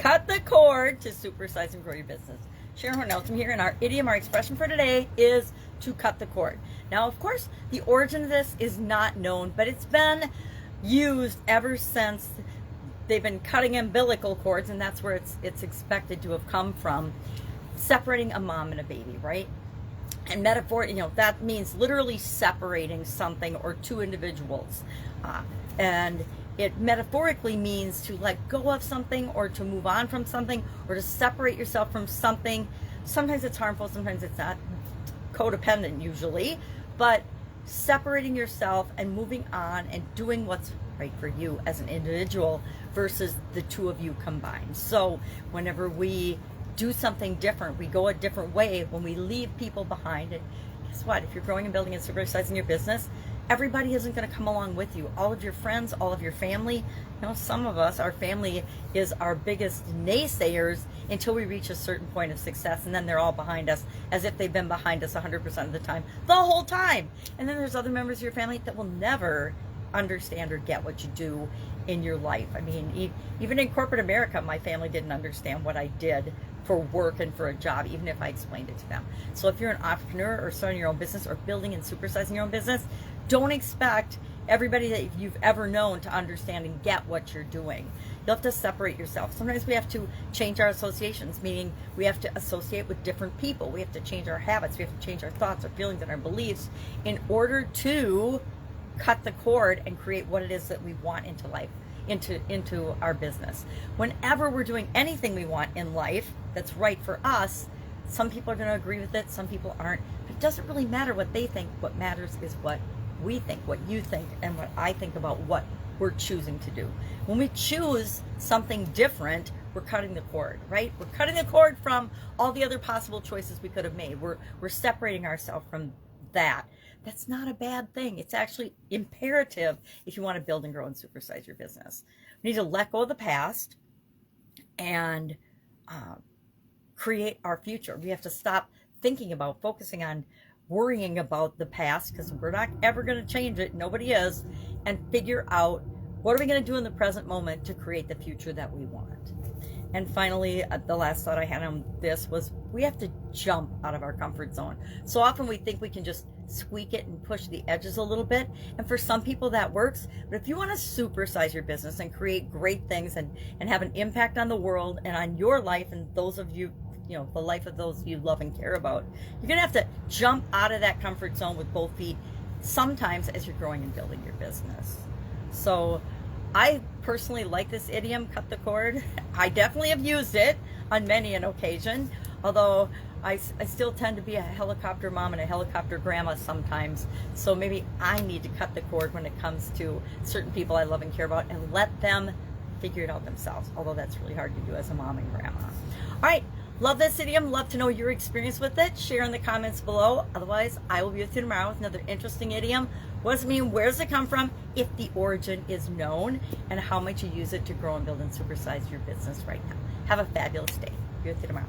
cut the cord to supersize and grow your business. Sharon Horne-Ellstrom here, and our idiom, our expression for today is to cut the cord. Now, of course, the origin of this is not known, but it's been used ever since they've been cutting umbilical cords, and that's where it's expected to have come from, separating a mom and a baby, right? And metaphor, that means literally separating something or two individuals. And it metaphorically means to let go of something or to move on from something or to separate yourself from something. Sometimes it's harmful, sometimes it's not, codependent usually, but separating yourself and moving on and doing what's right for you as an individual versus the two of you combined. So whenever we do something different, we go a different way, when we leave people behind, and guess what, if you're growing and building and supersizing your business, everybody isn't going to come along with you. All of your friends, all of your family, some of us, our family is our biggest naysayers until we reach a certain point of success, and then they're all behind us as if they've been behind us 100% of the time, the whole time. And then there's other members of your family that will never understand or get what you do in your life. I mean, even in corporate America, my family didn't understand what I did for work and for a job, even if I explained it to them. So if you're an entrepreneur or starting your own business or building and supersizing your own business, don't expect everybody that you've ever known to understand and get what you're doing. You'll have to separate yourself. Sometimes we have to change our associations, meaning we have to associate with different people. We have to change our habits. We have to change our thoughts, our feelings, and our beliefs in order to cut the cord and create what it is that we want into life, into our business. Whenever we're doing anything we want in life that's right for us, some people are going to agree with it, some people aren't. But it doesn't really matter what they think. What matters is what we think, what you think, and what I think about what we're choosing to do. When we choose something different, we're cutting the cord, right? We're cutting the cord from all the other possible choices we could have made. We're separating ourselves from that. That's not a bad thing. It's actually imperative if you want to build and grow and supersize your business. We need to let go of the past and create our future. We have to stop thinking about, focusing on, worrying about the past, because we're not ever going to change it. Nobody is. And figure out, what are we going to do in the present moment to create the future that we want? And finally, the last thought I had on this was, we have to jump out of our comfort zone. So often we think we can just squeak it and push the edges a little bit. And for some people that works. But if you want to supersize your business and create great things and have an impact on the world and on your life and those of you, the life of those you love and care about, you're going to have to jump out of that comfort zone with both feet sometimes as you're growing and building your business. So I personally like this idiom, cut the cord. I definitely have used it on many an occasion, although I still tend to be a helicopter mom and a helicopter grandma sometimes. So maybe I need to cut the cord when it comes to certain people I love and care about and let them figure it out themselves, although that's really hard to do as a mom and grandma. All right. Love this idiom. Love to know your experience with it. Share in the comments below. Otherwise, I will be with you tomorrow with another interesting idiom. What does it mean? Where does it come from? If the origin is known, and how might you use it to grow and build and supersize your business right now. Have a fabulous day. Be with you tomorrow.